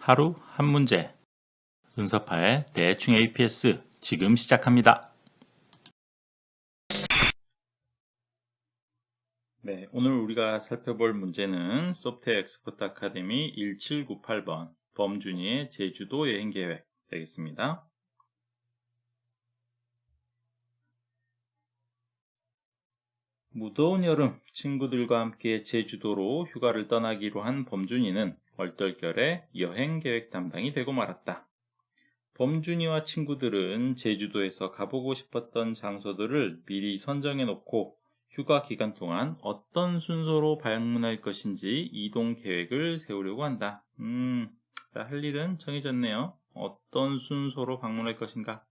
하루 한 문제 은서파의 대충 APS 지금 시작합니다. 네, 오늘 우리가 살펴볼 문제는 소프트웨어 엑스퍼트 아카데미 1798번 범준이의 제주도 여행 계획 되겠습니다. 무더운 여름 친구들과 함께 제주도로 휴가를 떠나기로 한 범준이는 얼떨결에 여행 계획 담당이 되고 말았다. 범준이와 친구들은 제주도에서 가보고 싶었던 장소들을 미리 선정해 놓고 휴가 기간 동안 어떤 순서로 방문할 것인지 이동 계획을 세우려고 한다. 자, 할 일은 정해졌네요. 어떤 순서로 방문할 것인가?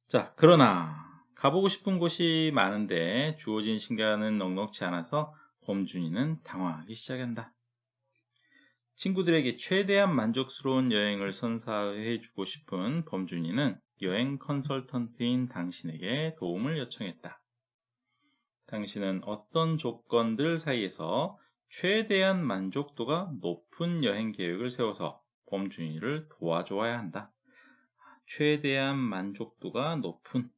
자, 그러나 가보고 싶은 곳이 많은데 주어진 시간은 넉넉지 않아서 범준이는 당황하기 시작한다. 친구들에게 최대한 만족스러운 여행을 선사해주고 싶은 범준이는 여행 컨설턴트인 당신에게 도움을 요청했다. 당신은 어떤 조건들 사이에서 최대한 만족도가 높은 여행 계획을 세워서 범준이를 도와줘야 한다. 최대한 만족도가 높은,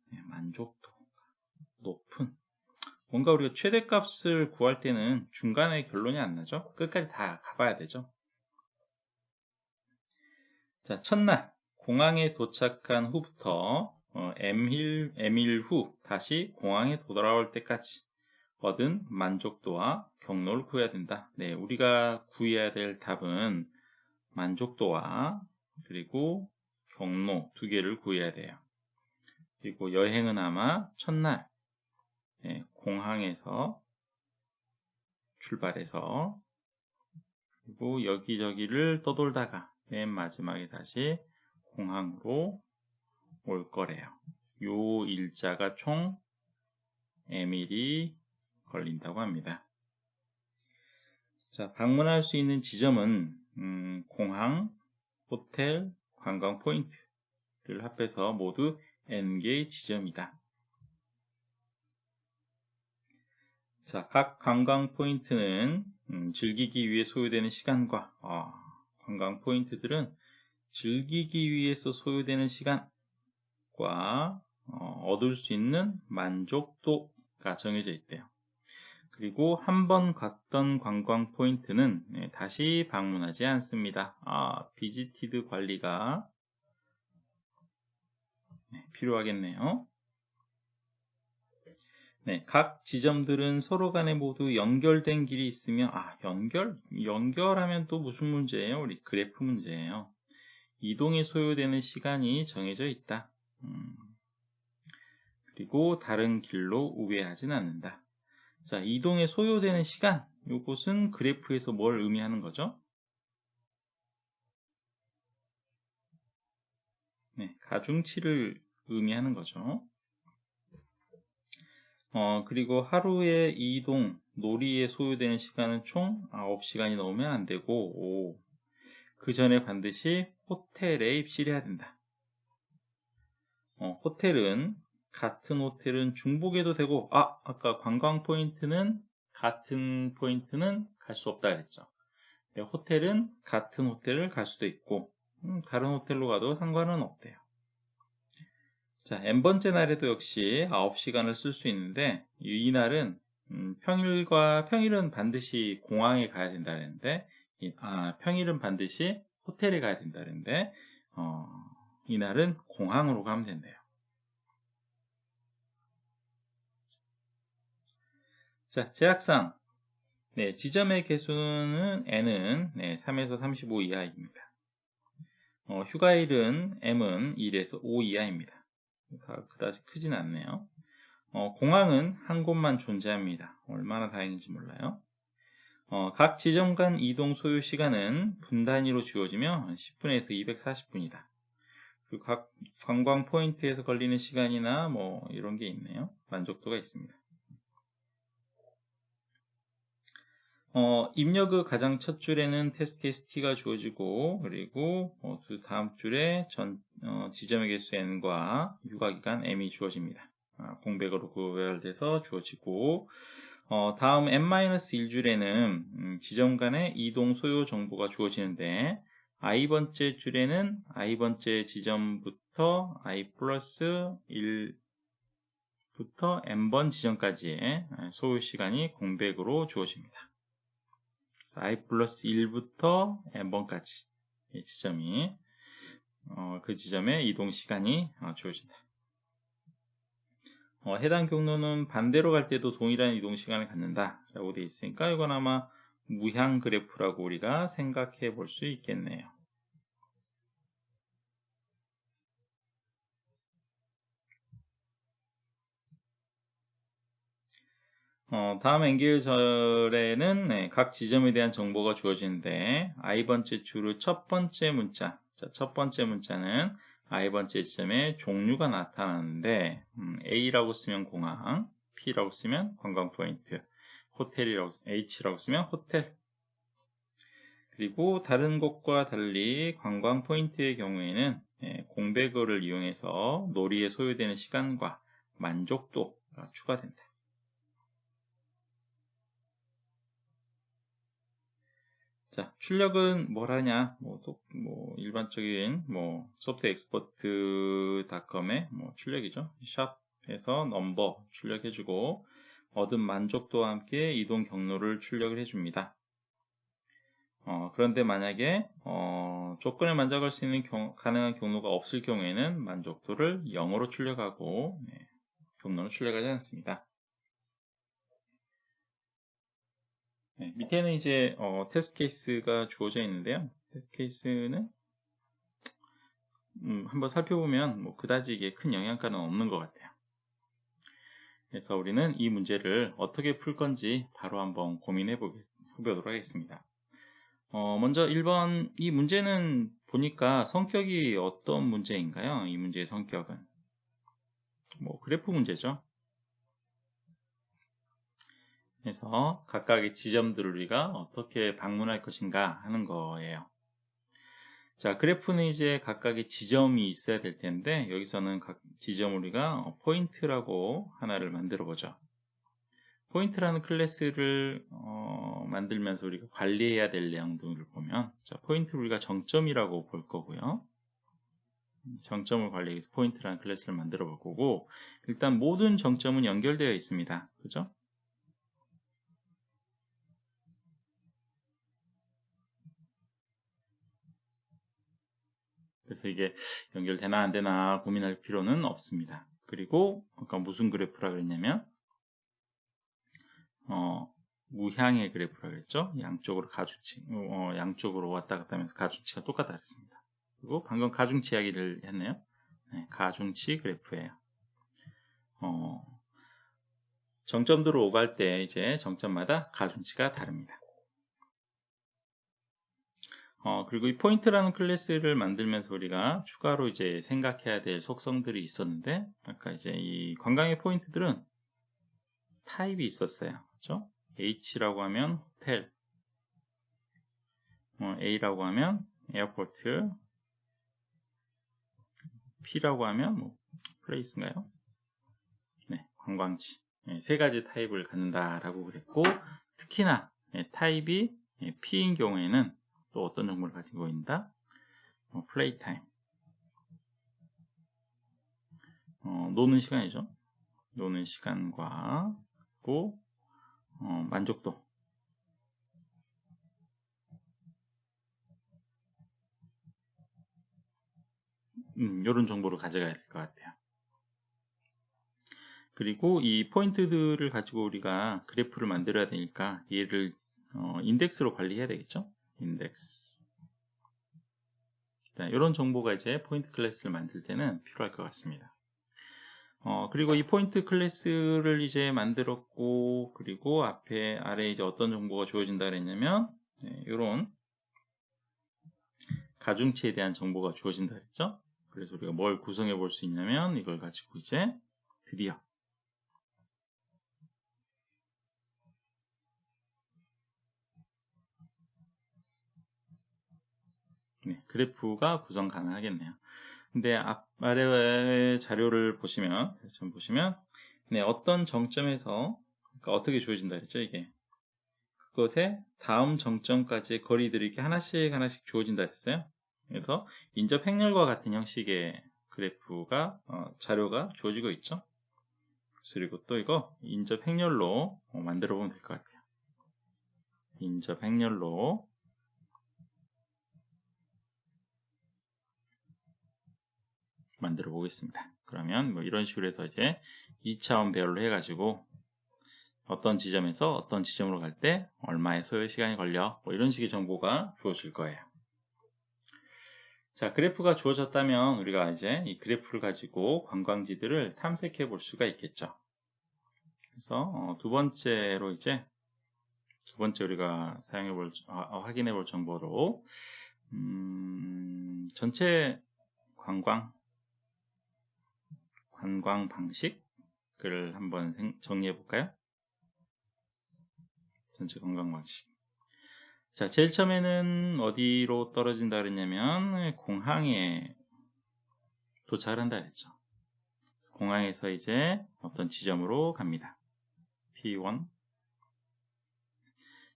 뭔가 우리가 최대값을 구할 때는 중간에 결론이 안 나죠? 끝까지 다 가봐야 되죠. 자, 첫날 공항에 도착한 후부터 M일 후 다시 공항에 돌아올 때까지 얻은 만족도와 경로를 구해야 된다. 네, 우리가 구해야 될 답은 만족도와 그리고 경로 두 개를 구해야 돼요. 그리고 여행은 아마 첫날 공항에서 출발해서 그리고 여기저기를 떠돌다가 맨 마지막에 다시 공항으로 올 거래요. 요 일자가 총 M일이 걸린다고 합니다. 자, 방문할 수 있는 지점은 공항, 호텔, 관광 포인트를 합해서 모두 N개의 지점이다. 자, 각 관광 포인트는 즐기기 위해 소요되는 시간과 관광 포인트들은 즐기기 위해서 소요되는 시간과 얻을 수 있는 만족도가 정해져 있대요. 그리고 한 번 갔던 관광 포인트는 다시 방문하지 않습니다. 비지티드 관리가 필요하겠네요. 네, 각 지점들은 서로 간에 모두 연결된 길이 있으며 연결하면 또 무슨 문제예요? 우리 그래프 문제예요. 이동에 소요되는 시간이 정해져 있다. 그리고 다른 길로 우회하진 않는다. 자, 이동에 소요되는 시간, 이것은 그래프에서 뭘 의미하는 거죠? 네, 가중치를 의미하는 거죠. 그리고 하루의 이동, 놀이에 소요되는 시간은 총 9시간이 넘으면 안 되고, 그 전에 반드시 호텔에 입실해야 된다. 같은 호텔은 중복해도 되고, 아까 관광 포인트는 같은 포인트는 갈 수 없다 그랬죠. 호텔은 같은 호텔을 갈 수도 있고, 다른 호텔로 가도 상관은 없대요. 자, n번째 날에도 역시 9시간을 쓸 수 있는데, 이 날은 평일은 반드시 공항에 가야 된다는데, 평일은 반드시 호텔에 가야 된다는데, 이 날은 공항으로 가면 된대요. 자, 제약상 지점의 개수는 n은 3에서 35 이하입니다. 휴가일은 m은 1에서 5 이하입니다. 그다지 크진 않네요. 공항은 한 곳만 존재합니다. 얼마나 다행인지 몰라요. 각 지점 간 이동 소요 시간은 분 단위로 주어지며 10분에서 240분이다. 그리고 각 관광 포인트에서 걸리는 시간이나 이런 게 있네요. 만족도가 있습니다. 입력 후 가장 첫 줄에는 테스트 케이스 T가 주어지고, 그리고 그 다음 줄에 지점의 개수 N과 휴가 기간 M이 주어집니다. 공백으로 구별돼서 주어지고, 다음 n-1줄에는 지점 간의 이동 소요 정보가 주어지는데 i번째 줄에는 i번째 지점부터 i 플러스 1부터 n번 지점까지의 소요 시간이 공백으로 주어집니다. i 플러스 1부터 n번까지 이 지점이 그 지점의 이동 시간이 주어진다. 해당 경로는 반대로 갈 때도 동일한 이동 시간을 갖는다 라고 되어 있으니까 이건 아마 무향 그래프라고 우리가 생각해 볼 수 있겠네요. 다음 N계절에는 각 지점에 대한 정보가 주어지는데 i번째 줄의 첫 번째 문자, 첫 번째 문자는 i번째 지점의 종류가 나타나는데 A라고 쓰면 공항, P라고 쓰면 관광 포인트, H라고 쓰면 호텔. 그리고 다른 곳과 달리 관광 포인트의 경우에는 공백어를 이용해서 놀이에 소요되는 시간과 만족도가 추가된다. 자, 출력은 뭘 하냐? 일반적인 softexpert.com의 출력이죠. 샵에서 넘버 출력해주고 얻은 만족도와 함께 이동 경로를 출력을 해줍니다. 그런데 만약에 조건에 만족할 수 있는 가능한 경로가 없을 경우에는 만족도를 0으로 출력하고 경로는 출력하지 않습니다. 밑에는 이제 테스트 케이스가 주어져 있는데요. 테스트 케이스는 한번 살펴보면 그다지 이게 큰 영향가는 없는 것 같아요. 그래서 우리는 이 문제를 어떻게 풀 건지 바로 한번 고민해 보도록 하겠습니다. 먼저 1번 이 문제는 보니까 성격이 어떤 문제인가요? 이 문제의 성격은 그래프 문제죠. 그래서 각각의 지점들을 우리가 어떻게 방문할 것인가 하는 거예요. 자, 그래프는 이제 각각의 지점이 있어야 될 텐데 여기서는 각 지점을 우리가 포인트라고 하나를 만들어 보죠. 포인트라는 클래스를 만들면서 우리가 관리해야 될 내용들을 보면 자, 포인트를 우리가 정점이라고 볼 거고요. 정점을 관리하기 위해서 포인트라는 클래스를 만들어 볼 거고 일단 모든 정점은 연결되어 있습니다. 그죠? 그래서 이게 연결되나 안 되나 고민할 필요는 없습니다. 그리고 아까 무슨 그래프라 그랬냐면 무향의 그래프라 그랬죠. 양쪽으로 가중치, 양쪽으로 왔다 갔다 하면서 가중치가 똑같다 그랬습니다. 그리고 방금 가중치 이야기를 했네요. 네, 가중치 그래프예요. 정점들을 오갈 때 이제 정점마다 가중치가 다릅니다. 그리고 이 포인트라는 클래스를 만들면서 우리가 추가로 이제 생각해야 될 속성들이 있었는데 아까 이제 이 관광의 포인트들은 타입이 있었어요. 그렇죠? H라고 하면 호텔, A라고 하면 에어포트, P라고 하면 플레이스인가요? 네, 관광지. 네, 세 가지 타입을 갖는다라고 그랬고 특히나 타입이 P인 경우에는 또 어떤 정보를 가지고 있다? 플레이 타임. 노는 시간이죠. 노는 시간과 또 만족도. 이런 정보를 가져가야 될 것 같아요. 그리고 이 포인트들을 가지고 우리가 그래프를 만들어야 되니까 얘를 인덱스로 관리해야 되겠죠. 인덱스. 이런 정보가 이제 포인트 클래스를 만들 때는 필요할 것 같습니다. 그리고 이 포인트 클래스를 이제 만들었고 그리고 아래에 이제 어떤 정보가 주어진다 그랬냐면 이런 가중치에 대한 정보가 주어진다 그랬죠. 그래서 우리가 뭘 구성해 볼 수 있냐면 이걸 가지고 이제 드디어 그래프가 구성 가능하겠네요. 근데 아래 자료를 보시면 어떤 정점에서 그러니까 어떻게 주어진다 그랬죠, 이게? 그것의 다음 정점까지의 거리들이 이렇게 하나씩 하나씩 주어진다 했어요. 그래서 인접 행렬과 같은 형식의 그래프가 자료가 주어지고 있죠. 그리고 또 이거 인접 행렬로 만들어 보면 될 것 같아요. 인접 행렬로 만들어 보겠습니다. 그러면 뭐 이런 식으로 해서 이제 2차원 배열로 해가지고 어떤 지점에서 어떤 지점으로 갈 때 얼마의 소요 시간이 걸려, 뭐 이런 식의 정보가 주어질 거예요. 자, 그래프가 주어졌다면 우리가 이제 이 그래프를 가지고 관광지들을 탐색해 볼 수가 있겠죠. 그래서 두 번째로 이제 두 번째 우리가 사용해 볼 확인해 볼 정보로 전체 관광 방식을 한번 정리해 볼까요? 전체 관광 방식. 자, 제일 처음에는 어디로 떨어진다 그랬냐면 공항에 도착을 한다 그랬죠. 공항에서 이제 어떤 지점으로 갑니다. P1.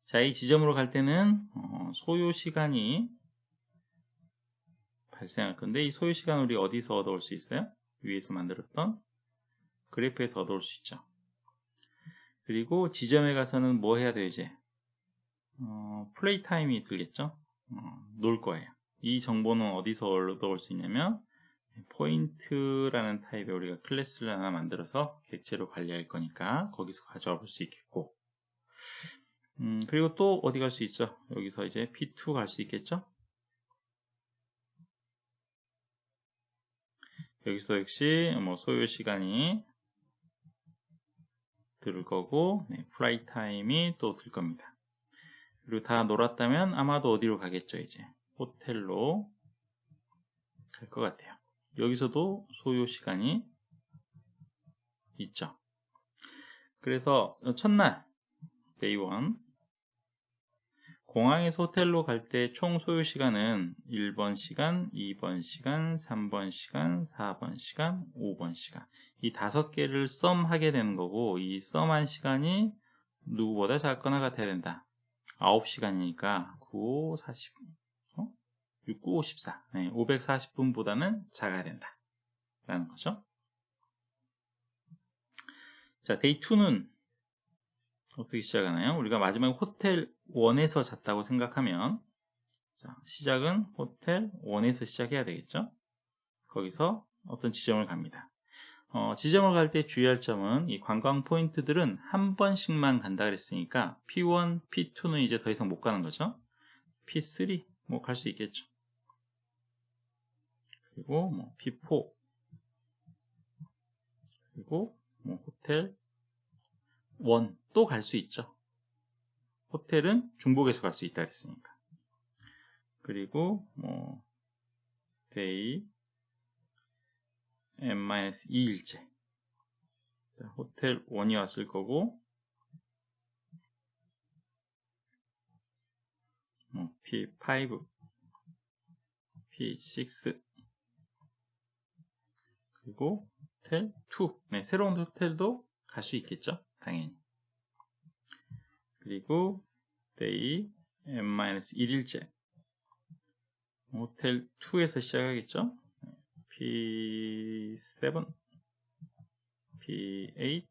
자, 이 지점으로 갈 때는 소요 시간이 발생할 건데, 이 소요 시간 우리 어디서 얻어올 수 있어요? 위에서 만들었던 그래프에서 얻어올 수 있죠. 그리고 지점에 가서는 뭐 해야 돼요, 이제? 플레이 타임이 들겠죠? 놀 거예요. 이 정보는 어디서 얻어올 수 있냐면, 포인트라는 타입의 우리가 클래스를 하나 만들어서 객체로 관리할 거니까 거기서 가져와 볼 수 있겠고, 그리고 또 어디 갈 수 있죠? 여기서 이제 P2 갈 수 있겠죠? 여기서 역시 뭐 소요 시간이 들 거고, 플라이 타임이 또 들 겁니다. 그리고 다 놀았다면 아마도 어디로 가겠죠, 이제? 호텔로 갈 것 같아요. 여기서도 소요 시간이 있죠. 그래서 첫날, 데이 1, 공항에서 호텔로 갈 때 총 소요 시간은 1번 시간, 2번 시간, 3번 시간, 4번 시간, 5번 시간. 이 5개를 썸하게 되는 거고, 이 썸한 시간이 누구보다 작거나 같아야 된다. 9시간이니까 9, 40, 6, 9, 54. 540분보다는 작아야 된다. 라는 거죠. 자, 데이 2는 어떻게 시작하나요? 우리가 마지막에 호텔 1에서 잤다고 생각하면, 자, 시작은 호텔 1에서 시작해야 되겠죠? 거기서 어떤 지점을 갑니다. 지점을 갈 때 주의할 점은 이 관광 포인트들은 한 번씩만 간다 그랬으니까 P1, P2는 이제 더 이상 못 가는 거죠. P3 뭐 갈 수 있겠죠. 그리고 뭐 P4 그리고 뭐 호텔 1 또 갈 수 있죠. 호텔은 중복해서 갈 수 있다 그랬으니까. 그리고 뭐 데이 n-2일째 호텔 1이 왔을 거고, P5, P6 그리고 호텔 2. 새로운 호텔도 갈 수 있겠죠, 당연히. 그리고 데이 n-1일째 호텔 2에서 시작하겠죠. P7, P8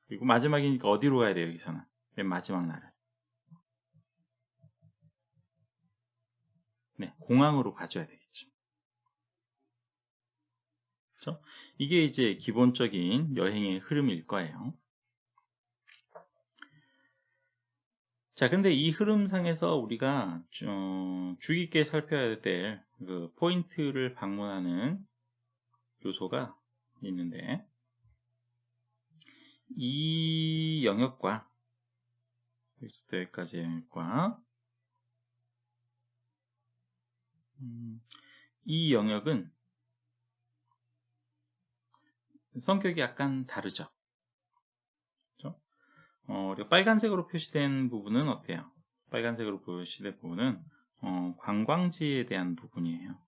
그리고 마지막이니까 어디로 가야 돼요, 여기서는? 맨 마지막 날은. 공항으로 가줘야 되겠죠. 그렇죠? 이게 이제 기본적인 여행의 흐름일 거예요. 자, 근데 이 흐름상에서 우리가 주의 깊게 살펴야 될 그 포인트를 방문하는 요소가 있는데, 이 영역과 여기서부터 여기까지의 영역과 이 영역은 성격이 약간 다르죠. 그렇죠? 우리가 빨간색으로 표시된 부분은 어때요? 빨간색으로 표시된 부분은 관광지에 대한 부분이에요.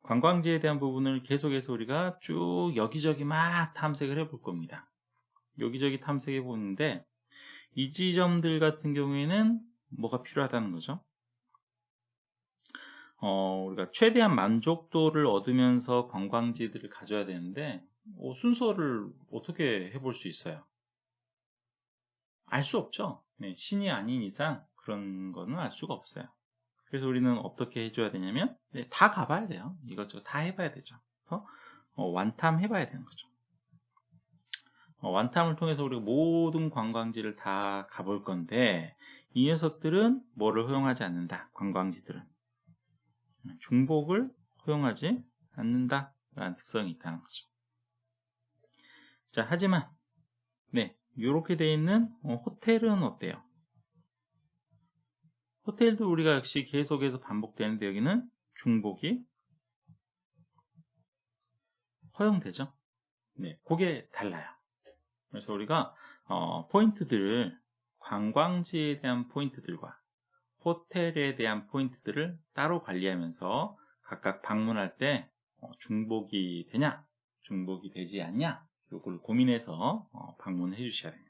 관광지에 대한 부분을 계속해서 우리가 쭉 여기저기 막 탐색을 해볼 겁니다. 여기저기 탐색해 보는데 이 지점들 같은 경우에는 뭐가 필요하다는 거죠? 우리가 최대한 만족도를 얻으면서 관광지들을 가져야 되는데 순서를 어떻게 해볼 수 있어요? 알 수 없죠. 네, 신이 아닌 이상 그런 거는 알 수가 없어요. 그래서 우리는 어떻게 해줘야 되냐면 네, 다 가봐야 돼요. 이것저것 다 해봐야 되죠. 그래서 완탐 해봐야 되는 거죠. 완탐을 통해서 우리가 모든 관광지를 다 가볼 건데 이 녀석들은 뭐를 허용하지 않는다. 관광지들은 중복을 허용하지 않는다 라는 특성이 있다는 거죠. 자, 하지만 네, 이렇게 되어 있는 호텔은 어때요? 호텔도 우리가 역시 계속해서 반복되는데 여기는 중복이 허용되죠. 네, 그게 달라요. 그래서 우리가 포인트들을 관광지에 대한 포인트들과 호텔에 대한 포인트들을 따로 관리하면서 각각 방문할 때 중복이 되냐, 중복이 되지 않냐, 이걸 고민해서 방문해 주셔야 됩니다.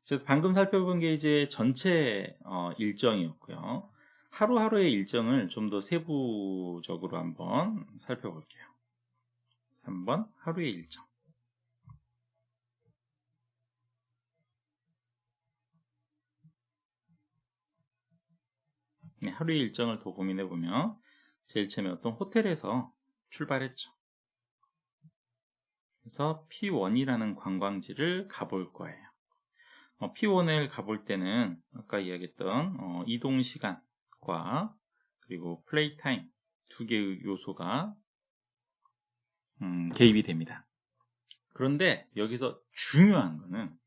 그래서 방금 살펴본 게 이제 전체 일정이었고요. 하루하루의 일정을 좀 더 세부적으로 한번 살펴볼게요. 3번 하루의 일정. 네, 하루의 일정을 더 고민해 보면 제일 처음에 어떤 호텔에서 출발했죠. 그래서 P1이라는 관광지를 가볼 거예요. P1을 가볼 때는 아까 이야기했던 이동 시간과 그리고 플레이 타임 두 개의 요소가 개입이 됩니다. 그런데 여기서 중요한 거는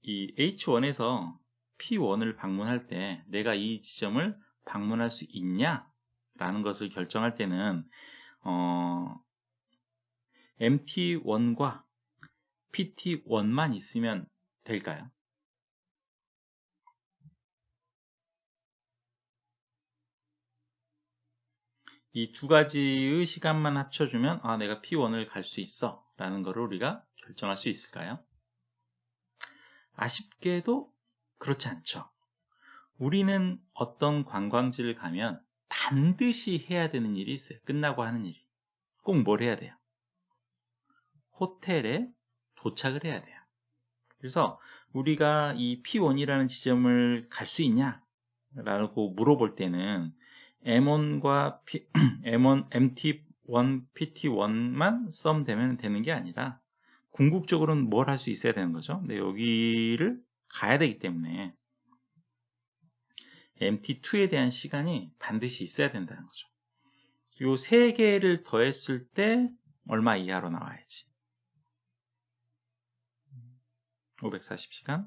이 H1에서 P1을 방문할 때 내가 이 지점을 방문할 수 있냐 라는 것을 결정할 때는 MT1과 PT1만 있으면 될까요? 이 두 가지의 시간만 합쳐주면 내가 P1을 갈 수 있어 라는 것을 우리가 결정할 수 있을까요? 아쉽게도 그렇지 않죠. 우리는 어떤 관광지를 가면 반드시 해야 되는 일이 있어요. 끝나고 하는 일이. 꼭 뭘 해야 돼요? 호텔에 도착을 해야 돼요. 그래서 우리가 이 P1이라는 지점을 갈 수 있냐? 라고 물어볼 때는 M1과 M1, MT1, PT1만 썸되면 되는 게 아니라 궁극적으로는 뭘 할 수 있어야 되는 거죠. 근데 여기를 가야 되기 때문에 MT2에 대한 시간이 반드시 있어야 된다는 거죠. 요 세 개를 더했을 때 얼마 이하로 나와야지? 540시간?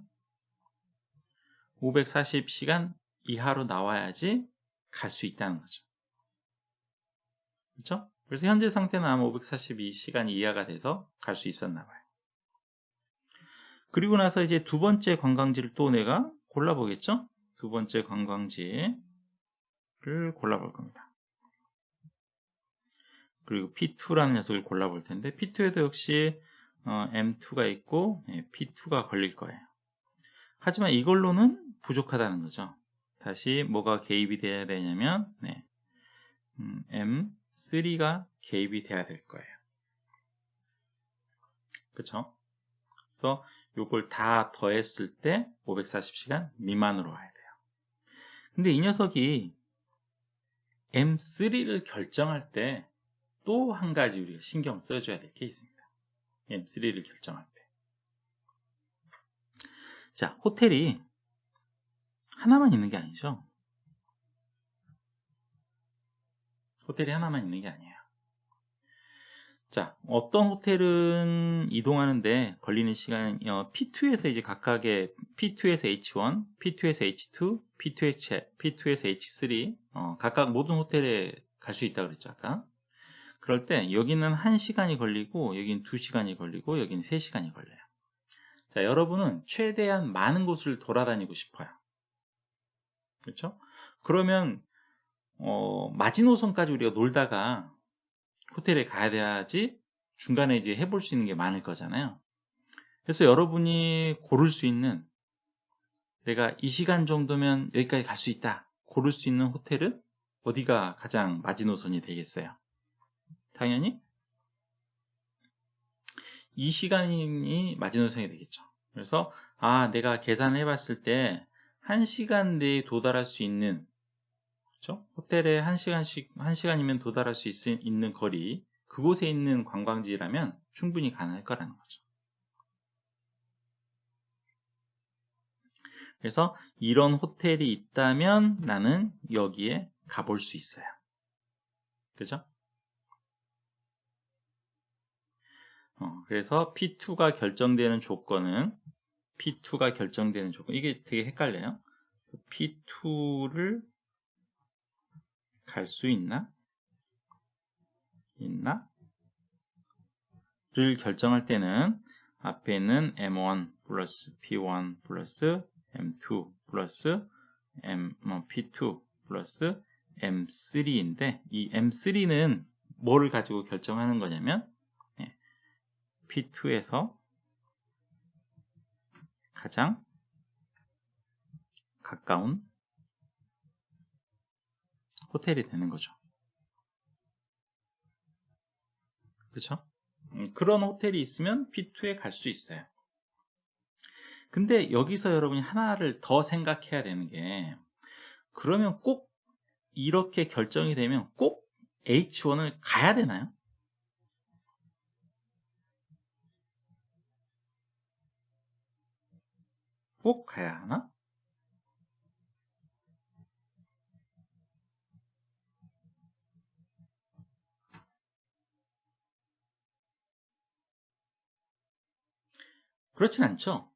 540시간 이하로 나와야지 갈 수 있다는 거죠. 그렇죠? 그래서 현재 상태는 아마 542시간 이하가 돼서 갈 수 있었나 봐요. 그리고 나서 이제 두 번째 관광지를 또 내가 골라보겠죠? 두 번째 관광지를 골라볼 겁니다. 그리고 P2라는 녀석을 골라볼 텐데 P2에도 역시 M2가 있고 P2가 걸릴 거예요. 하지만 이걸로는 부족하다는 거죠. 다시 뭐가 개입이 돼야 되냐면 M3가 개입이 돼야 될 거예요. 그렇죠? 그래서 이걸 다 더했을 때 540시간 미만으로 와야 돼요. 근데 이 녀석이 M3를 결정할 때 또 한 가지 우리가 신경 써줘야 될 게 있습니다. M3를 결정할 때. 자, 호텔이 하나만 있는 게 아니죠. 호텔이 하나만 있는 게 아니에요. 자, 어떤 호텔은 이동하는데 걸리는 시간은 P2에서 이제 각각의 P2에서 H1, P2에서 H2, P2에서 H3 각각 모든 호텔에 갈 수 있다고 그랬죠, 아까. 그럴 때 여기는 1시간이 걸리고 여기는 2시간이 걸리고 여기는 3시간이 걸려요. 자, 여러분은 최대한 많은 곳을 돌아다니고 싶어요. 그렇죠? 그러면 마지노선까지 우리가 놀다가 호텔에 가야 돼야지 중간에 이제 해볼 수 있는 게 많을 거잖아요. 그래서 여러분이 고를 수 있는, 내가 이 시간 정도면 여기까지 갈 수 있다 고를 수 있는 호텔은 어디가 가장 마지노선이 되겠어요? 당연히 이 시간이 마지노선이 되겠죠. 그래서 내가 계산을 해봤을 때 1시간 내에 도달할 수 있는, 그렇죠? 호텔에 1시간이면 도달할 수 있는 거리, 그곳에 있는 관광지라면 충분히 가능할 거라는 거죠. 그래서 이런 호텔이 있다면 나는 여기에 가볼 수 있어요. 그죠? 그래서 P2가 결정되는 조건은, 이게 되게 헷갈려요. P2를 갈 수 있나? 를 결정할 때는 앞에 있는 M1 플러스 P1 플러스 M2 플러스 P2 플러스 M3인데, 이 M3는 뭐를 가지고 결정하는 거냐면 P2에서 가장 가까운 호텔이 되는 거죠. 그렇죠? 그런 호텔이 있으면 P2에 갈 수 있어요. 근데 여기서 여러분이 하나를 더 생각해야 되는 게, 그러면 꼭 이렇게 결정이 되면 꼭 H1을 가야 되나요? 꼭 가야 하나? 그렇진 않죠.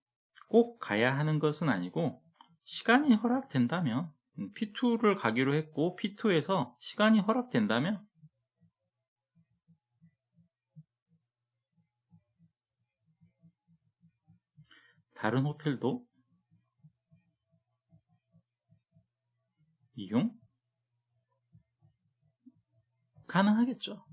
꼭 가야 하는 것은 아니고, 시간이 허락된다면, P2를 가기로 했고 P2에서 시간이 허락된다면 다른 호텔도 이용 가능하겠죠.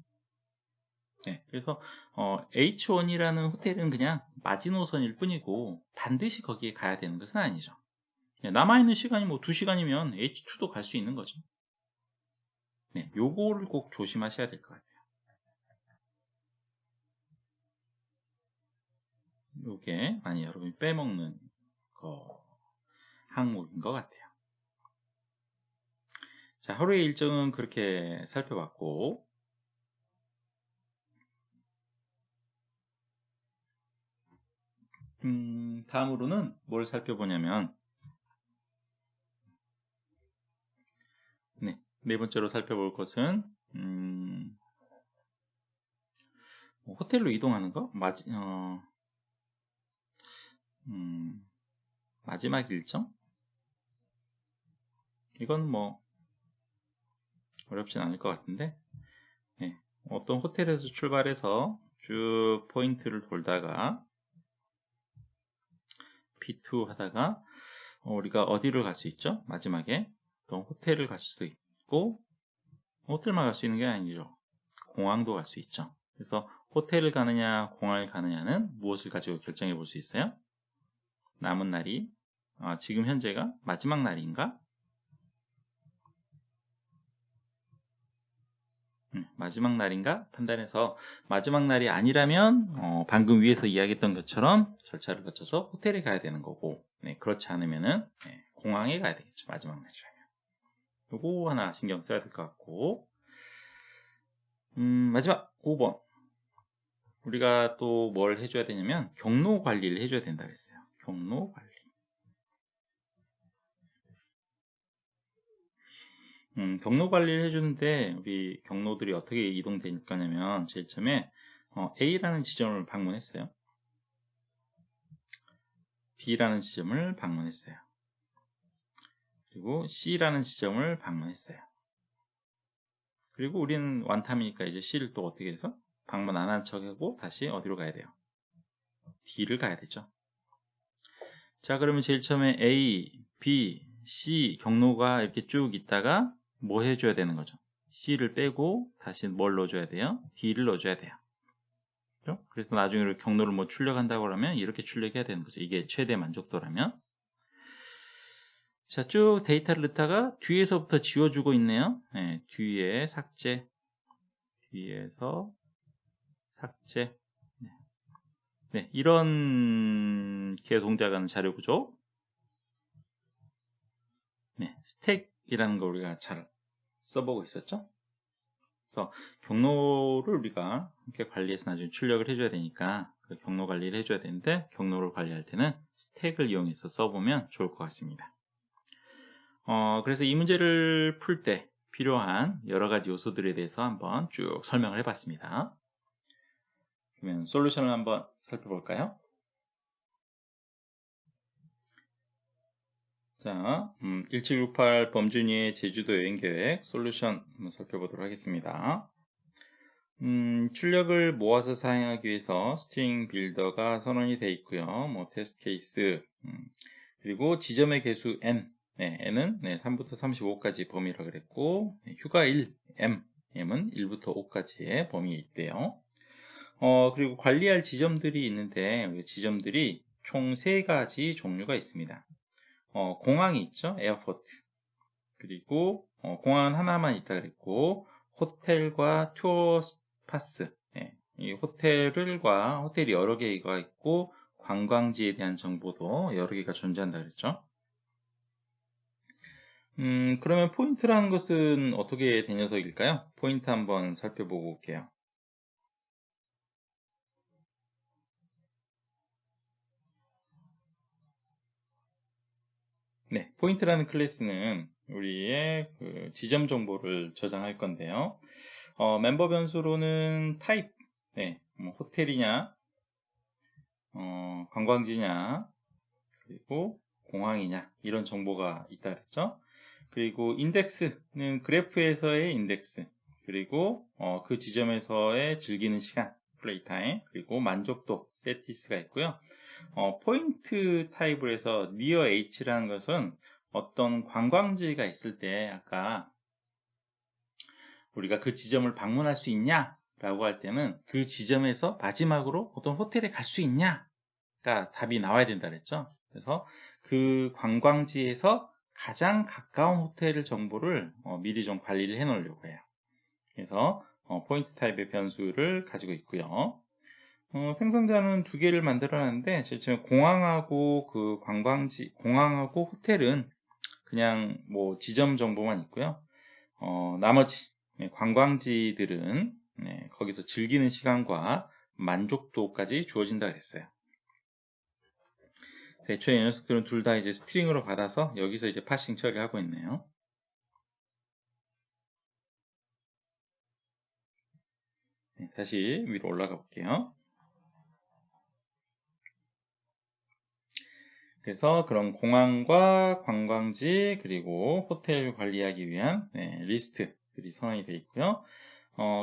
네, 그래서 H1이라는 호텔은 그냥 마지노선일 뿐이고 반드시 거기에 가야 되는 것은 아니죠. 남아있는 시간이 뭐 2시간이면 H2도 갈 수 있는 거죠. 네, 요거를 꼭 조심하셔야 될 것 같아요. 요게 많이 여러분이 빼먹는 항목인 것 같아요. 자, 하루의 일정은 그렇게 살펴봤고, 다음으로는 뭘 살펴보냐면, 네 번째로 살펴볼 것은 호텔로 이동하는 거, 마지막 일정? 이건 뭐 어렵진 않을 것 같은데, 네, 어떤 호텔에서 출발해서 쭉 포인트를 돌다가 P2 하다가 우리가 어디를 갈 수 있죠? 마지막에 어떤 호텔을 갈 수도 있고, 호텔만 갈 수 있는 게 아니죠. 공항도 갈 수 있죠. 그래서 호텔을 가느냐 공항을 가느냐는 무엇을 가지고 결정해 볼 수 있어요? 남은 날이 지금 현재가 마지막 날인가? 마지막 날인가 판단해서, 마지막 날이 아니라면 방금 위에서 이야기했던 것처럼 절차를 거쳐서 호텔에 가야 되는 거고, 그렇지 않으면은 공항에 가야 되겠죠. 마지막 날이라면. 요거 하나 신경 써야 될 것 같고, 마지막 5번, 우리가 또 뭘 해줘야 되냐면 경로 관리를 해줘야 된다 그랬어요. 경로 관리. 경로 관리를 해주는데 우리 경로들이 어떻게 이동될 거냐면, 제일 처음에 A라는 지점을 방문했어요. B라는 지점을 방문했어요. 그리고 C라는 지점을 방문했어요. 그리고 우리는 완탐이니까 이제 C를 또 어떻게 해서 방문 안 한 척하고 다시 어디로 가야 돼요? D를 가야 되죠. 자, 그러면 제일 처음에 A, B, C 경로가 이렇게 쭉 있다가 뭐 해줘야 되는 거죠? C를 빼고 다시 뭘 넣어줘야 돼요? D를 넣어줘야 돼요. 그렇죠? 그래서 나중에 경로를 뭐 출력한다고 하면 이렇게 출력해야 되는 거죠. 이게 최대 만족도라면. 자, 쭉 데이터를 넣다가 뒤에서부터 지워주고 있네요. 네, 뒤에 삭제, 뒤에서 삭제. 네, 이런 기계 동작하는 자료 구조. 네, 스택이라는 걸 우리가 잘 써보고 있었죠. 그래서 경로를 우리가 이렇게 관리해서 나중에 출력을 해줘야 되니까 그 경로 관리를 해줘야 되는데 경로를 관리할 때는 스택을 이용해서 써보면 좋을 것 같습니다. 그래서 이 문제를 풀 때 필요한 여러 가지 요소들에 대해서 한번 쭉 설명을 해봤습니다. 그러면 솔루션을 한번 살펴볼까요? 자, 1768 범준이의 제주도 여행계획 솔루션 한번 살펴보도록 하겠습니다. 출력을 모아서 사용하기 위해서 스트링 빌더가 선언이 되어 있고요. 뭐 테스트 케이스, 그리고 지점의 개수 n, n은 3부터 35까지 범위라 그랬고, 휴가1 m은 1부터 5까지의 범위에 있대요. 그리고 관리할 지점들이 있는데 우리 지점들이 총 3가지 종류가 있습니다. 공항이 있죠, 에어포트. 그리고 공항은 하나만 있다 그랬고, 호텔과 투어 파스, 이 호텔이 여러 개가 있고 관광지에 대한 정보도 여러 개가 존재한다 그랬죠. 그러면 포인트라는 것은 어떻게 된 녀석일까요? 포인트 한번 살펴보고 올게요. 네, 포인트라는 클래스는 우리의 그 지점 정보를 저장할 건데요. 멤버 변수로는 타입, 뭐 호텔이냐, 관광지냐, 그리고 공항이냐, 이런 정보가 있다 그랬죠. 그리고 인덱스는 그래프에서의 인덱스, 그리고 그 지점에서의 즐기는 시간, 플레이 타임, 그리고 만족도, 세티스가 있고요. 포인트 타입으로 해서 near h라는 것은 어떤 관광지가 있을 때 아까 우리가 그 지점을 방문할 수 있냐 라고 할 때는 그 지점에서 마지막으로 어떤 호텔에 갈 수 있냐가 답이 나와야 된다 그랬죠. 그래서 그 관광지에서 가장 가까운 호텔 정보를 미리 좀 관리를 해 놓으려고 해요. 그래서 포인트 타입의 변수를 가지고 있고요. 생성자는 2개를 만들어 놨는데 지금 공항하고 그 관광지, 공항하고 호텔은 그냥 뭐 지점 정보만 있고요. 나머지 관광지들은 거기서 즐기는 시간과 만족도까지 주어진다 그랬어요. 대초에 이 녀석들은 둘 다 이제 스트링으로 받아서 여기서 이제 파싱 처리하고 있네요. 다시 위로 올라가 볼게요. 그래서 그런 공항과 관광지 그리고 호텔 관리하기 위한 리스트들이 선언이 되어 있고요.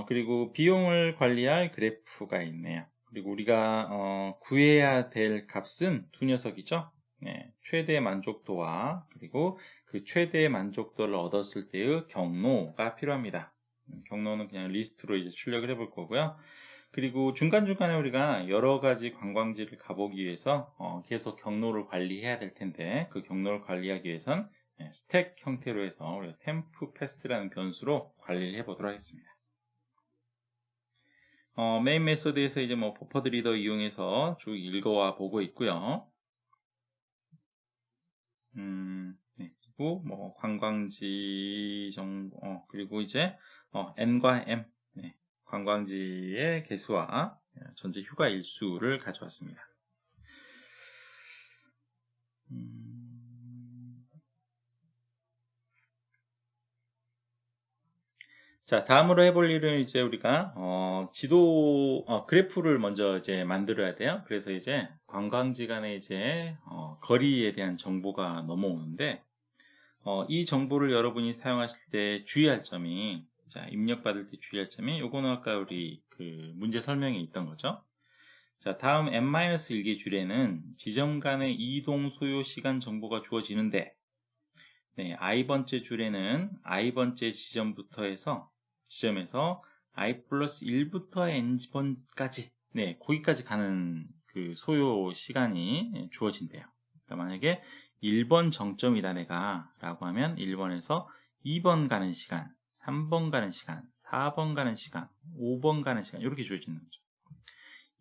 그리고 비용을 관리할 그래프가 있네요. 그리고 우리가 구해야 될 값은 2녀석이죠. 최대 만족도와 그리고 그 최대 만족도를 얻었을 때의 경로가 필요합니다. 경로는 그냥 리스트로 이제 출력을 해볼 거고요. 그리고 중간중간에 우리가 여러 가지 관광지를 가보기 위해서 계속 경로를 관리해야 될 텐데 그 경로를 관리하기 위해선 스택 형태로 해서 우리가 템프 패스라는 변수로 관리를 해보도록 하겠습니다. 메인 메소드에서 이제 뭐 버퍼드 리더 이용해서 쭉 읽어와 보고 있고요. 그리고 뭐 관광지 정보, 그리고 이제 n과 m, 관광지의 개수와 전체 휴가 일수를 가져왔습니다. 자, 다음으로 해볼 일은 이제 우리가 그래프를 먼저 이제 만들어야 돼요. 그래서 이제 관광지 간의 이제 거리에 대한 정보가 넘어오는데 이 정보를 여러분이 사용하실 때 주의할 점이, 자, 입력받을 때 주의할 점이 요거는 아까 우리 그 문제 설명에 있던 거죠. 자, 다음 n-1개 줄에는 지점 간의 이동 소요 시간 정보가 주어지는데, i번째 줄에는 i번째 지점부터 해서 지점에서 i 플러스 1부터 n번까지, 네, 거기까지 가는 그 소요 시간이 주어진대요. 그러니까 만약에 1번 정점이다 내가 라고 하면 1번에서 2번 가는 시간, 3번 가는 시간, 4번 가는 시간, 5번 가는 시간 이렇게 주어지는 거죠.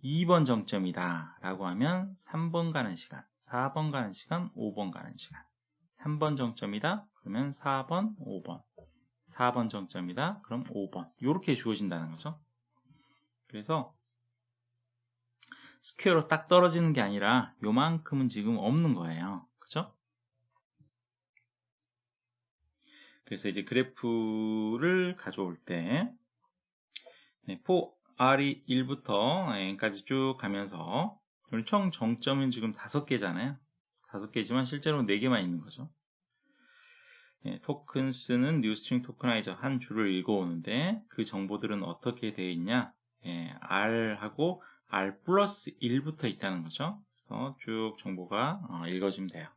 2번 정점이다 라고 하면 3번 가는 시간, 4번 가는 시간, 5번 가는 시간. 3번 정점이다 그러면 4번, 5번. 4번 정점이다 그럼 5번. 이렇게 주어진다는 거죠. 그래서 스퀘어로 딱 떨어지는 게 아니라 요만큼은 지금 없는 거예요. 그죠? 그래서 이제 그래프를 가져올 때 for r이 1부터 n까지 쭉 가면서 총 정점은 지금 5개잖아요. 5개지만 실제로 4개만 있는 거죠. 토큰스는 뉴스트링 토커나이저 한 줄을 읽어오는데 그 정보들은 어떻게 되어 있냐? R하고 R 플러스 1부터 있다는 거죠. 그래서 쭉 정보가 읽어지면 돼요.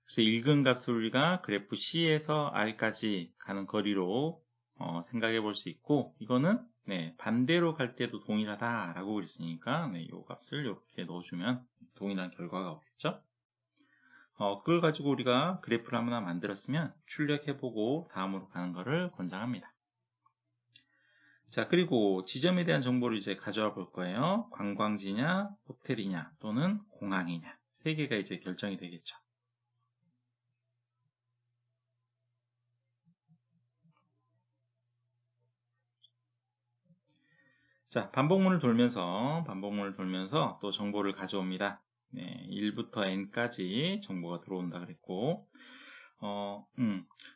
그래서 읽은 값을 우리가 그래프 C에서 R까지 가는 거리로 생각해 볼 수 있고, 이거는 반대로 갈 때도 동일하다라고 그랬으니까 이 값을 이렇게 넣어주면 동일한 결과가 오겠죠. 그걸 가지고 우리가 그래프를 하나 만들었으면 출력해보고 다음으로 가는 것을 권장합니다. 자, 그리고 지점에 대한 정보를 이제 가져와 볼 거예요. 관광지냐, 호텔이냐, 또는 공항이냐. 3개가 이제 결정이 되겠죠. 자, 반복문을 돌면서 또 정보를 가져옵니다. 1부터 n까지 정보가 들어온다 그랬고,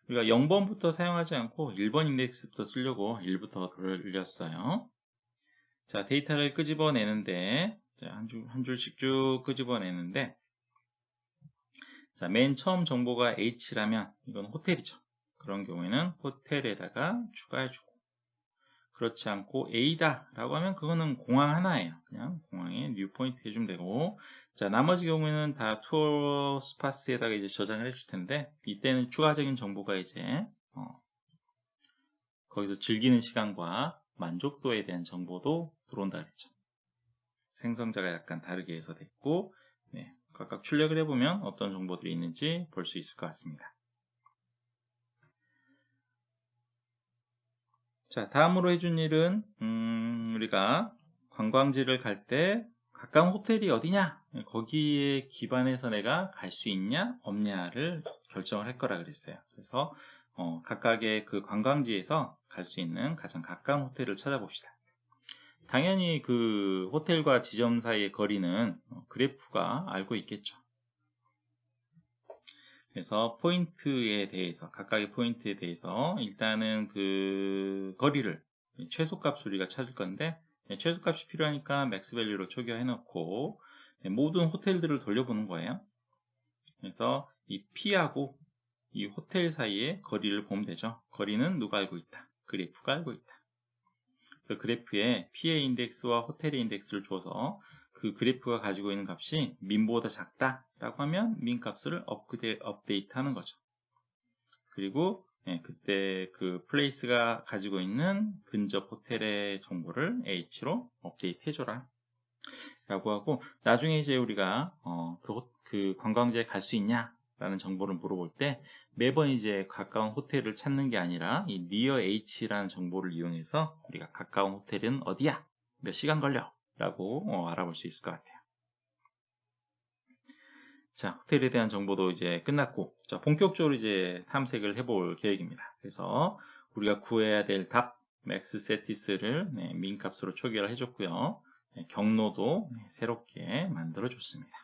우리가 0번부터 사용하지 않고 1번 인덱스부터 쓰려고 1부터 돌렸어요. 자, 데이터를 끄집어내는데, 한 줄씩 쭉 끄집어내는데, 자, 맨 처음 정보가 H라면 이건 호텔이죠. 그런 경우에는 호텔에다가 추가해주고, 그렇지 않고 A다 라고 하면 그거는 공항 하나예요. 그냥 공항에 뉴 포인트 해주면 되고, 자, 나머지 경우에는 다 투어 스파스에다가 이제 저장을 해줄 텐데, 이때는 추가적인 정보가 이제 거기서 즐기는 시간과 만족도에 대한 정보도 들어온다 그랬죠. 생성자가 약간 다르게 해서 됐고, 각각 출력을 해보면 어떤 정보들이 있는지 볼 수 있을 것 같습니다. 자, 다음으로 해준 일은 우리가 관광지를 갈 때 가까운 호텔이 어디냐, 거기에 기반해서 내가 갈 수 있냐 없냐를 결정을 할 거라 그랬어요. 그래서 각각의 그 관광지에서 갈 수 있는 가장 가까운 호텔을 찾아봅시다. 당연히 그 호텔과 지점 사이의 거리는 그래프가 알고 있겠죠. 그래서 포인트에 대해서, 각각의 포인트에 대해서 일단은 그 거리를, 최소값을 우리가 찾을 건데, 최소값이 필요하니까 맥스 밸류로 초기화해 놓고 모든 호텔들을 돌려보는 거예요. 그래서 이 P하고 이 호텔 사이의 거리를 보면 되죠. 거리는 누가 알고 있다? 그래프가 알고 있다. 그 그래프에 P의 인덱스와 호텔의 인덱스를 줘서 그 그래프가 가지고 있는 값이 민보다 작다 라고 하면 민 값을 업데이트 하는 거죠. 그리고 그때 그 플레이스가 가지고 있는 근접 호텔의 정보를 H로 업데이트 해줘라 라고 하고, 나중에 이제 우리가 그 관광지에 갈 수 있냐 라는 정보를 물어볼 때 매번 이제 가까운 호텔을 찾는 게 아니라 이 near H라는 정보를 이용해서 우리가 가까운 호텔은 어디야? 몇 시간 걸려? 라고 알아볼 수 있을 것 같아요. 자, 호텔에 대한 정보도 이제 끝났고, 자, 본격적으로 이제 탐색을 해볼 계획입니다. 그래서 우리가 구해야 될 답, 맥스 세티스를 민 값으로 초기화를 해줬고요. 경로도 새롭게 만들어 줬습니다.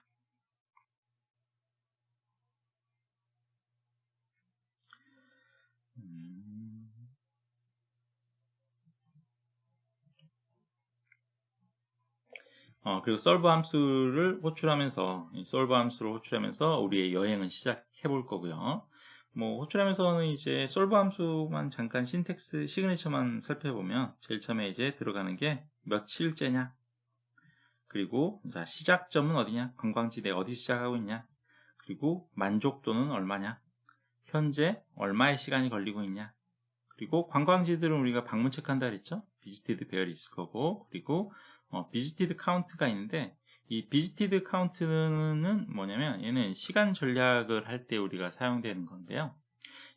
그리고 solve 함수를 호출하면서, solve 함수를 호출하면서 우리의 여행을 시작해 볼 거고요. 호출하면서는 이제 solve 함수만 잠깐 신텍스 시그니처만 살펴보면 제일 처음에 이제 들어가는 게 며칠째냐, 그리고 자, 시작점은 어디냐, 관광지 내 어디 시작하고 있냐, 그리고 만족도는 얼마냐, 현재 얼마의 시간이 걸리고 있냐, 그리고 관광지들은 우리가 방문 체크한다 그랬죠? 비지티드 배열이 있을 거고, 그리고 비지티드 카운트가 있는데, 이 비지티드 카운트는 뭐냐면 얘는 시간 전략을 할 때 우리가 사용되는 건데요.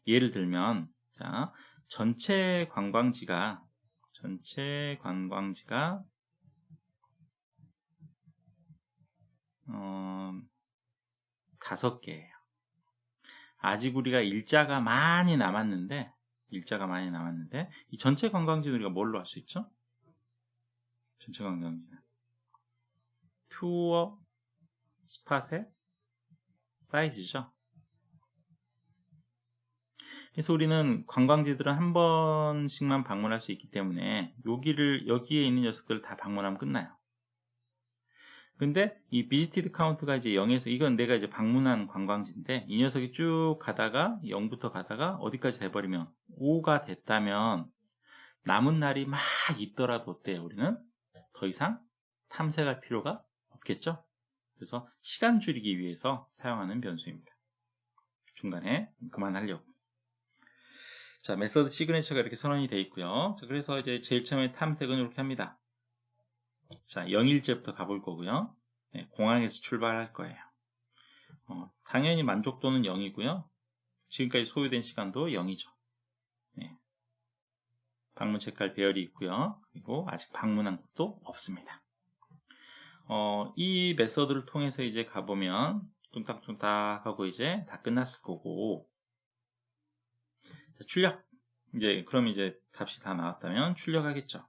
예를 들면 자, 전체 관광지가 5개예요. 아직 우리가 일자가 많이 남았는데 이 전체 관광지는 우리가 뭘로 할 수 있죠? 전체 관광지는 투어 스팟의 사이즈죠. 그래서 우리는 관광지들은 한 번씩만 방문할 수 있기 때문에 여기에 있는 녀석들을 다 방문하면 끝나요. 근데 이 비지티드 카운트가 이제 0에서, 이건 내가 이제 방문한 관광지인데 이 녀석이 쭉 가다가 0부터 가다가 어디까지 돼버리면 5가 됐다면 남은 날이 막 있더라도 어때요? 우리는 더 이상 탐색할 필요가 없겠죠? 그래서 시간 줄이기 위해서 사용하는 변수입니다. 중간에 그만하려고. 자, 메서드 시그니처가 이렇게 선언이 되어 있고요. 자, 그래서 이제 제일 처음에 탐색은 이렇게 합니다. 자, 0일째부터 가볼 거고요. 네, 공항에서 출발할 거예요. 당연히 만족도는 0이고요. 지금까지 소요된 시간도 0이죠. 네. 방문 체크할 배열이 있고요. 그리고 아직 방문한 것도 없습니다. 이 메서드를 통해서 이제 가보면 뚱딱뚱딱 하고 이제 다 끝났을 거고, 출력. 그럼 이제 값이 다 나왔다면 출력하겠죠.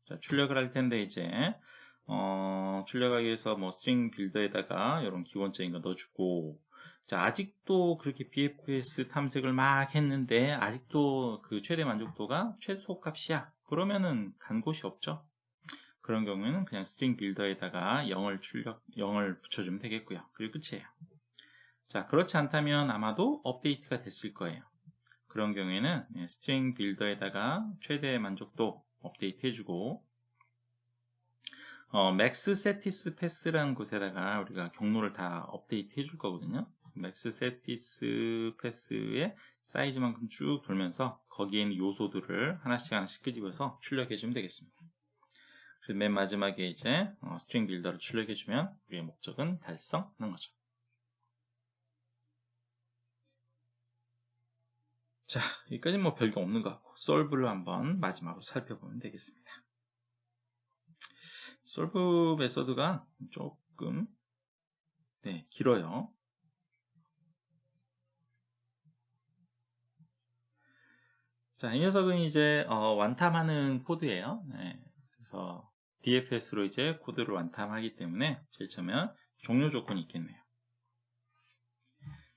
자, 출력을 할 텐데 이제 출력하기 위해서 뭐 스트링 빌더에다가 이런 기본적인 거 넣어주고, 자, 아직도 그렇게 BFS 탐색을 막 했는데 아직도 그 최대 만족도가 최소 값이야. 그러면은 간 곳이 없죠. 그런 경우에는 그냥 스트링 빌더에다가 0을 붙여주면 되겠고요. 그리고 끝이에요. 자, 그렇지 않다면 아마도 업데이트가 됐을 거예요. 그런 경우에는 스트링 빌더에다가 최대 만족도 업데이트 해주고, 맥스 세티스 패스라는 곳에다가 우리가 경로를 다 업데이트 해줄 거거든요. 맥스 세티스 패스의 사이즈만큼 쭉 돌면서 거기에 있는 요소들을 하나씩 끄집어서 출력해 주면 되겠습니다. 그래서 맨 마지막에 이제 스트링 빌더를 출력해 주면 우리의 목적은 달성하는 거죠. 자, 여기까지 뭐 별거 없는 것 같고, 솔브를 한번 마지막으로 살펴보면 되겠습니다. 솔브 메서드가 조금 길어요. 자, 이 녀석은 이제 완탐하는 코드예요. 그래서 DFS로 이제 코드를 완탐하기 때문에 제일 처음에 종료 조건이 있겠네요.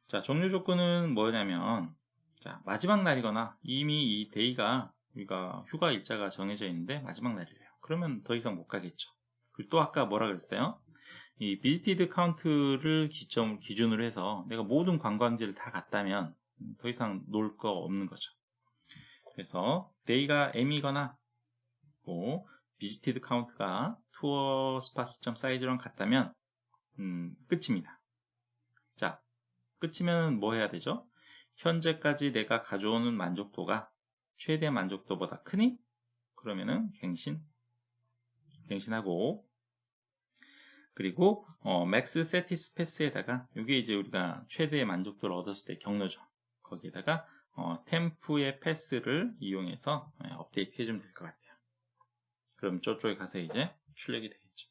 자, 종료 조건은 뭐냐면, 자, 마지막 날이거나 이미 이 데이가 우리가 휴가 일자가 정해져 있는데 마지막 날이래요. 그러면 더 이상 못 가겠죠. 그리고 또 아까 뭐라 그랬어요? 이 비지티드 카운트를 기준으로 해서 내가 모든 관광지를 다 갔다면 더 이상 놀 거 없는 거죠. 그래서 데이가 m이거나 비지티드 카운트가 투어 스파스.사이즈랑 같다면 끝입니다. 자, 끝이면 뭐 해야 되죠? 현재까지 내가 가져오는 만족도가 최대 만족도보다 크니? 그러면은 갱신하고, 그리고 맥스 세티스 패스에다가 이게 이제 우리가 최대의 만족도를 얻었을 때 경로죠. 거기에다가 템프의 패스를 이용해서 업데이트 해주면 될 것 같아요. 그럼 저쪽에 가서 이제 출력이 되겠죠.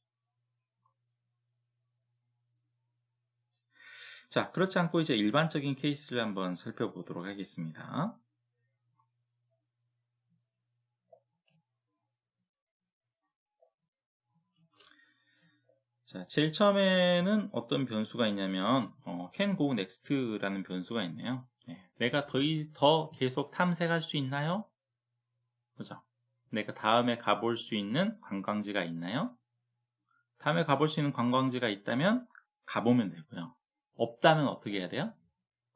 자, 그렇지 않고 이제 일반적인 케이스를 한번 살펴보도록 하겠습니다. 자, 제일 처음에는 어떤 변수가 있냐면 can go next라는 변수가 있네요. 내가 더 계속 탐색할 수 있나요? 그죠? 내가 다음에 가볼 수 있는 관광지가 있나요? 다음에 가볼 수 있는 관광지가 있다면 가보면 되고요. 없다면 어떻게 해야 돼요?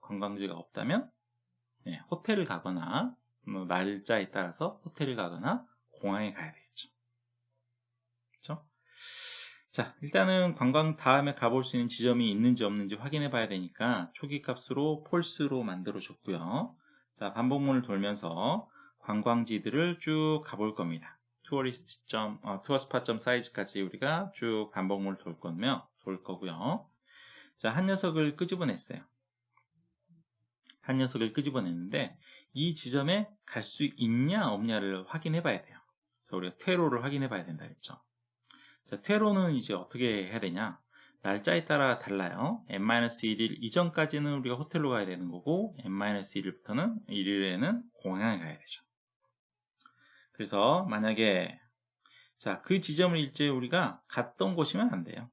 관광지가 없다면 호텔을 가거나 날짜에 따라서 호텔을 가거나 공항에 가야 되겠죠. 그렇죠? 자, 일단은 다음에 가볼 수 있는 지점이 있는지 없는지 확인해 봐야 되니까 초기 값으로 폴스로 만들어 줬고요. 자, 반복문을 돌면서 관광지들을 쭉 가볼 겁니다. 투어스팟.사이즈까지 우리가 쭉 반복을 돌 거고요. 자, 한 녀석을 끄집어냈어요. 한 녀석을 끄집어냈는데 이 지점에 갈 수 있냐 없냐를 확인해 봐야 돼요. 그래서 우리가 퇴로를 확인해 봐야 된다 했죠. 자, 퇴로는 이제 어떻게 해야 되냐? 날짜에 따라 달라요. n-1일 이전까지는 우리가 호텔로 가야 되는 거고 n-1일부터는 1일에는 공항에 가야 되죠. 그래서 만약에 자, 그 지점을 이제 우리가 갔던 곳이면 안 돼요.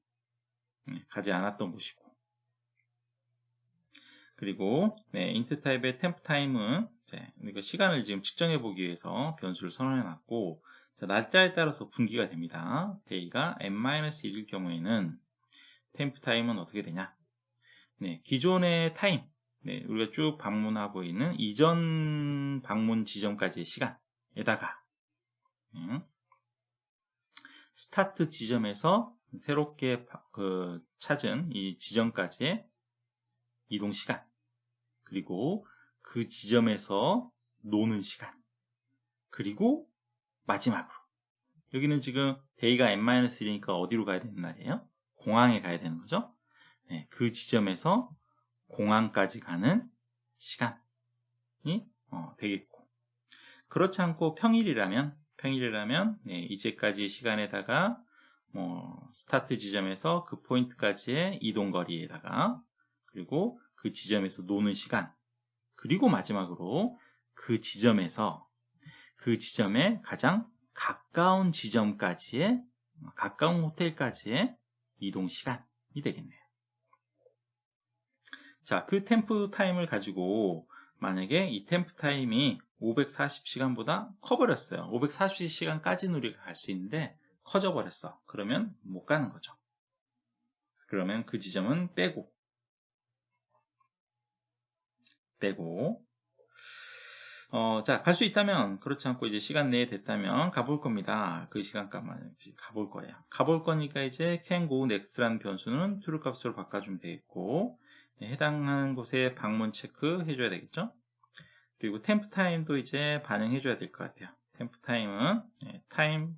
가지 않았던 곳이고. 그리고 int 타입의 temp time은 이제 시간을 지금 측정해 보기 위해서 변수를 선언해 놨고, 자, 날짜에 따라서 분기가 됩니다. day가 n-1일 경우에는 temp time은 어떻게 되냐? 기존의 타임, 우리가 쭉 방문하고 있는 이전 방문 지점까지의 시간에다가 스타트 지점에서 새롭게 찾은 이 지점까지의 이동 시간, 그리고 그 지점에서 노는 시간, 그리고 마지막으로 여기는 지금 데이가 n-1이니까 어디로 가야 되는 말이에요? 공항에 가야 되는 거죠. 그 지점에서 공항까지 가는 시간이 되겠고, 그렇지 않고 평일이라면 이제까지 시간에다가 스타트 지점에서 그 포인트까지의 이동 거리에다가, 그리고 그 지점에서 노는 시간, 그리고 마지막으로 그 지점에서 그 지점에 가장 가까운 지점까지의, 가까운 호텔까지의 이동 시간이 되겠네요. 자, 그 템프 타임을 가지고 만약에 이 템프 타임이 540시간보다 커버렸어요. 540시간까지는 우리가 갈 수 있는데 커져 버렸어. 그러면 못 가는 거죠. 그러면 그 지점은 빼고 자, 갈 수 있다면, 그렇지 않고 이제 시간 내에 됐다면 가볼 겁니다. 그 시간까지만 가볼 거예요. 가볼 거니까 이제 can go next라는 변수는 true 값으로 바꿔주면 되겠고, 해당하는 곳에 방문 체크 해줘야 되겠죠. 그리고 temp time도 이제 반영해줘야 될 것 같아요. temp time은 time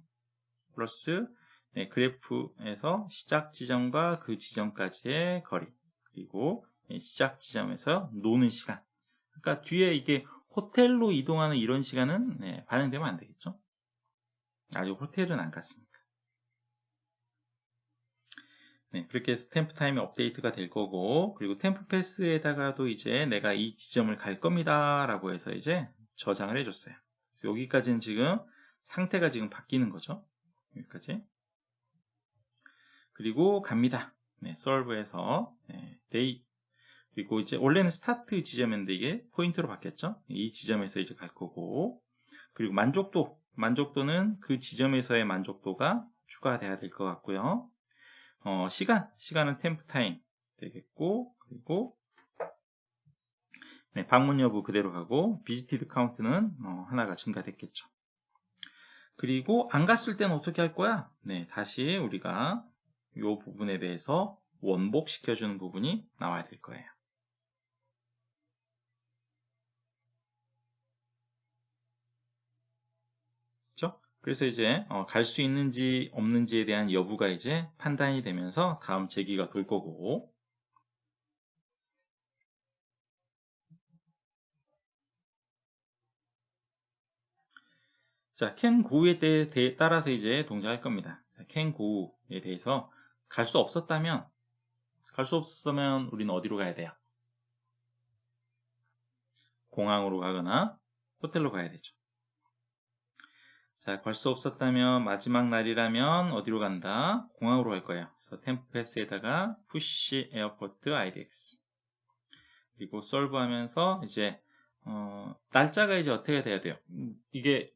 플러스 그래프에서 시작 지점과 그 지점까지의 거리, 그리고 시작 지점에서 노는 시간. 그러니까 뒤에 이게 호텔로 이동하는 이런 시간은 반영되면 안 되겠죠. 아직 호텔은 안 갔으니까. 그렇게 해서 템프 타임이 업데이트가 될 거고, 그리고 템프 패스에다가도 이제 내가 이 지점을 갈 겁니다 라고 해서 이제 저장을 해줬어요. 여기까지는 지금 상태가 지금 바뀌는 거죠. 여기까지. 그리고 갑니다. solve에서 day, 그리고 이제 원래는 스타트 지점인데 이게 포인트로 바뀌었죠. 이 지점에서 이제 갈 거고, 그리고 만족도는 그 지점에서의 만족도가 추가돼야 될 것 같고요. 시간은 템프 타임 되겠고, 그리고 방문 여부 그대로 가고, 비지티드 카운트는 하나가 증가됐겠죠. 그리고 안 갔을 때는 어떻게 할 거야? 다시 우리가 이 부분에 대해서 원복시켜주는 부분이 나와야 될 거예요. 그렇죠? 그래서 이제 갈 수 있는지 없는지에 대한 여부가 이제 판단이 되면서 다음 제기가 돌 거고, 자, can go에 따라서 이제 동작할 겁니다. can go에 대해서 갈 수 없었으면 우리는 어디로 가야 돼요? 공항으로 가거나 호텔로 가야 되죠. 자, 갈 수 없었다면 마지막 날이라면 어디로 간다? 공항으로 갈 거예요. 그래서 temp pass에다가 push airport idx, 그리고 solve 하면서 이제 날짜가 이제 어떻게 돼야 돼요? 이게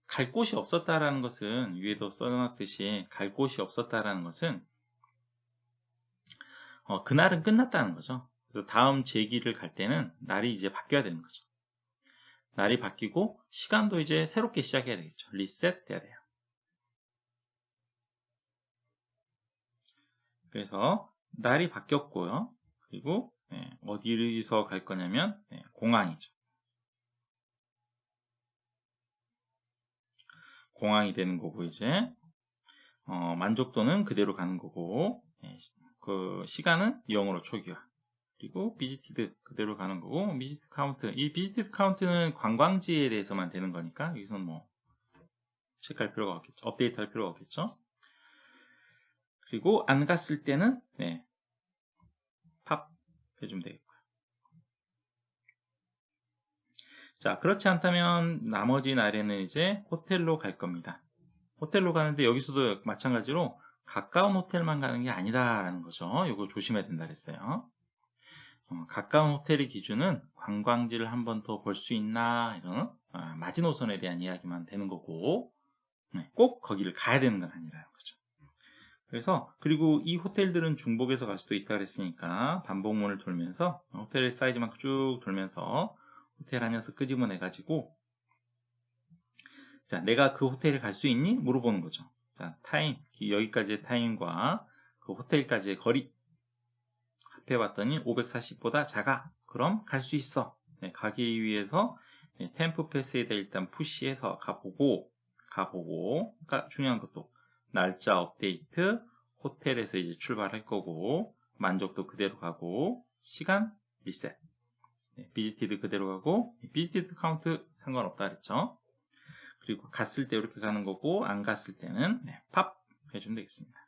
갈 곳이 없었다라는 것은, 위에도 써놨듯이 갈 곳이 없었다라는 것은 그날은 끝났다는 거죠. 그래서 다음 제기를 갈 때는 날이 이제 바뀌어야 되는 거죠. 날이 바뀌고 시간도 이제 새롭게 시작해야 되겠죠. 리셋 돼야 돼요. 그래서 날이 바뀌었고요. 그리고 어디서 갈 거냐면 공항이죠. 공항이 되는 거고, 이제 만족도는 그대로 가는 거고, 그 시간은 0으로 초기화. 그리고 비지티드 그대로 가는 거고, 비지트 카운트, 이 비지티드 카운트는 관광지에 대해서만 되는 거니까 여기서는 뭐 체크할 필요가 없겠죠. 업데이트할 필요가 없겠죠. 그리고 안 갔을 때는 팝 해주면 되겠고요. 자, 그렇지 않다면 나머지 날에는 이제 호텔로 갈 겁니다. 호텔로 가는데 여기서도 마찬가지로 가까운 호텔만 가는 게 아니다라는 거죠. 이거 조심해야 된다 그랬어요. 가까운 호텔의 기준은 관광지를 한 번 더 볼 수 있나, 이런 마지노선에 대한 이야기만 되는 거고, 꼭 거기를 가야 되는 건 아니라는 거죠. 그래서 그리고 이 호텔들은 중복해서 갈 수도 있다 그랬으니까 반복문을 돌면서 호텔의 사이즈만큼 쭉 돌면서 호텔 한 녀석 끄집어내 가지고, 자, 내가 그 호텔에 갈 수 있니? 물어보는 거죠. 자, 타임, 여기까지의 타임과 그 호텔까지의 거리 합해봤더니 540보다 작아. 그럼 갈 수 있어. 가기 위해서 템프 패스에다 일단 푸시해서 가보고, 그러니까 중요한 것도 날짜 업데이트, 호텔에서 이제 출발할 거고, 만족도 그대로 가고, 시간 리셋, 비지티드 그대로 가고, 비지티드 카운트 상관없다 그랬죠. 그리고 갔을 때 이렇게 가는 거고, 안 갔을 때는 팝 해주면 되겠습니다.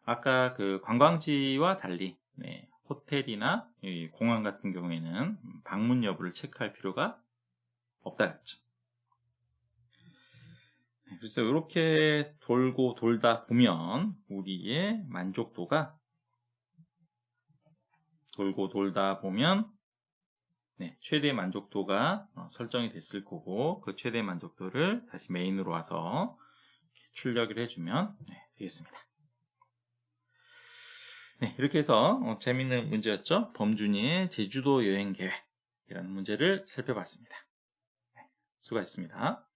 아까 그 관광지와 달리 호텔이나 공항 같은 경우에는 방문 여부를 체크할 필요가 없다 그랬죠. 그래서 이렇게 돌고 돌다 보면 우리의 만족도가 돌고 돌다 보면 최대 만족도가 설정이 됐을 거고, 그 최대 만족도를 다시 메인으로 와서 출력을 해주면 되겠습니다. 이렇게 해서 재밌는 문제였죠. 범준이의 제주도 여행 계획이라는 문제를 살펴봤습니다. 수고하셨습니다.